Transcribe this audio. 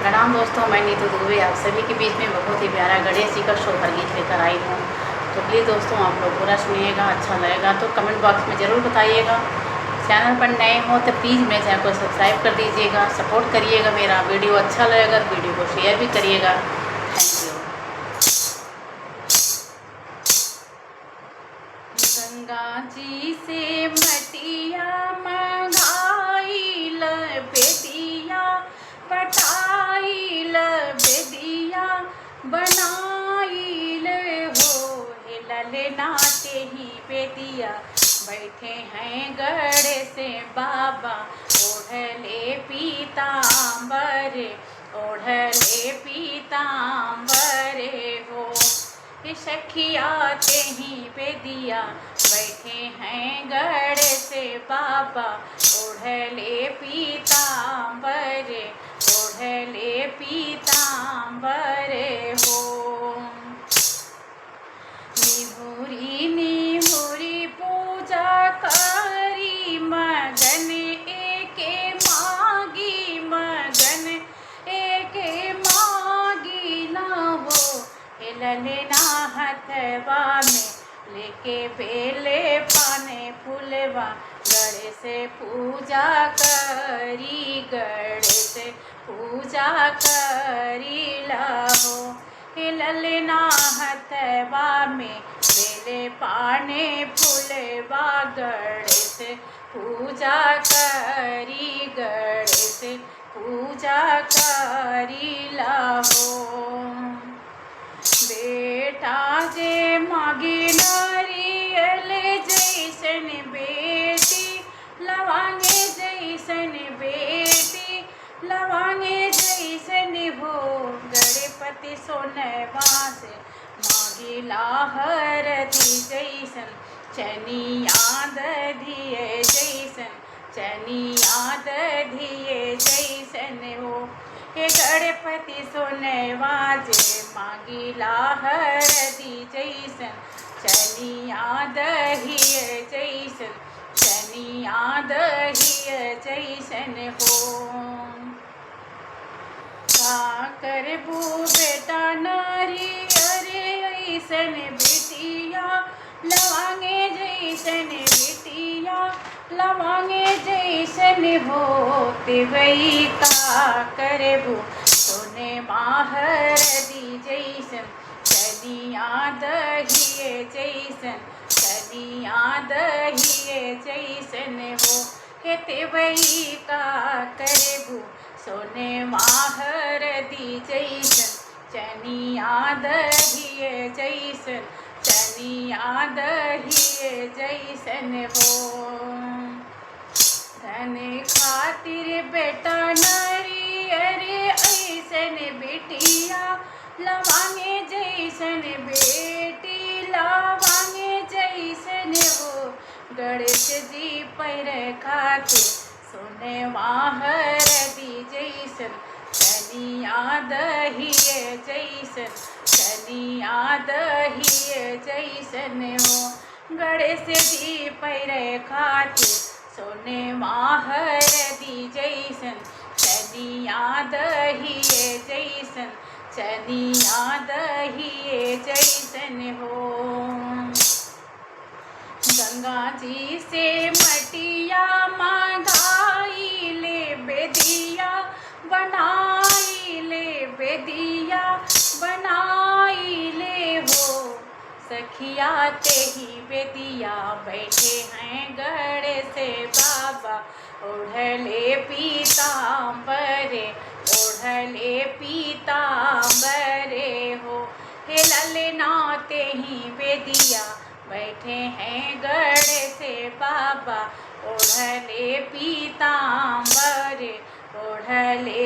प्रणाम दोस्तों, मैं नीतू दुबे आप सभी के बीच में बहुत ही प्यारा गणेश जी का शोभा गीत लेकर आई हूँ। तो प्लीज़ दोस्तों आप लोग पूरा सुनिएगा, अच्छा लगेगा तो कमेंट बॉक्स में ज़रूर बताइएगा। चैनल पर नए हो तो प्लीज़ मेरे चैनल को सब्सक्राइब कर दीजिएगा, सपोर्ट करिएगा। मेरा वीडियो अच्छा लगेगा तो वीडियो को शेयर भी करिएगा। Thank you. गंगा जी से मटिया मंगाइल बेदिया पटाइल बेदिया बनाइल हो। ललना ते ही बेदिया बैठे हैं गढ़ से बाबा, ओढ़ले पीताम्बर ओढ़ले पीताम्बर हो। सखिया ते ही बेदिया बैठे हैं गढ़ से बाबा, ओढ़ले पीताम्बर ओढ़ले पीताम्बर हो। निहुरी निहुरी पूजा करी मगन एके मागी, मगन एके मागी ना हो। ललना हथवा में लेके बेले पाने फूलवा, गढ़ से पूजा करी गढ़ से पूजा करी लाहो। ललना हथवा में बेले पाने फूलवा, गढ़ से पूजा करी गढ़ से पूजा करी लाहो। बेटा जे मागी नारियल जैसन बेटी, लवांगे जैसन बेटी लवांगे जैसन हो। गणपति सोनवा से मागी लाहरती जैसन, चनिया दधिए जैसन चनिया दधिए जैसन हो। हे गणपति सोनवा जे मागी लाहरती जैसन, चनिया दहिए जैसन चनिया दहिए जैसन हो। का करबू बेटा नारी अरे ऐसन बिटिया, लवांगे जैसन बिटिया लवांगे जैसन हो। तिवई का करबू सोने माहरदी जैसन, चनिया दहिए जैसन चनिया दहिए जैसन हो। हे तिवई का करबू सोने माहरदी जैसन, चनिया दहिए जैसन चनिया दहिए जैसन हो। धन खातिर बेटा नारी अरे ऐसन बिटिया, लवांगे जैसन बेटी लवांगे जैसन हो। गणेश जी पैर खातिर सोने माहरदी जैसन, चनिया दहिए जैसन चनिया दहिए जैसन हो। गणेश जी पैर खातिर सोने माहरदी जैसन, चनिया दहिए जैसन चनिया दहिए जैसन हो। गंगा जी से मटिया मंगाइले बेदिया बनाइले बेदिया बनाइले हो। सखिया ते ही बेदिया बैठे हैं गढ़ से बाबा, ओढ़ले पीताम्बर ओढ़ले पीताम्बर हो। हे ललना ते ही बेदिया बैठे हैं गढ़ से बाबा, ओढ़ले पीताम्बर ओढ़ले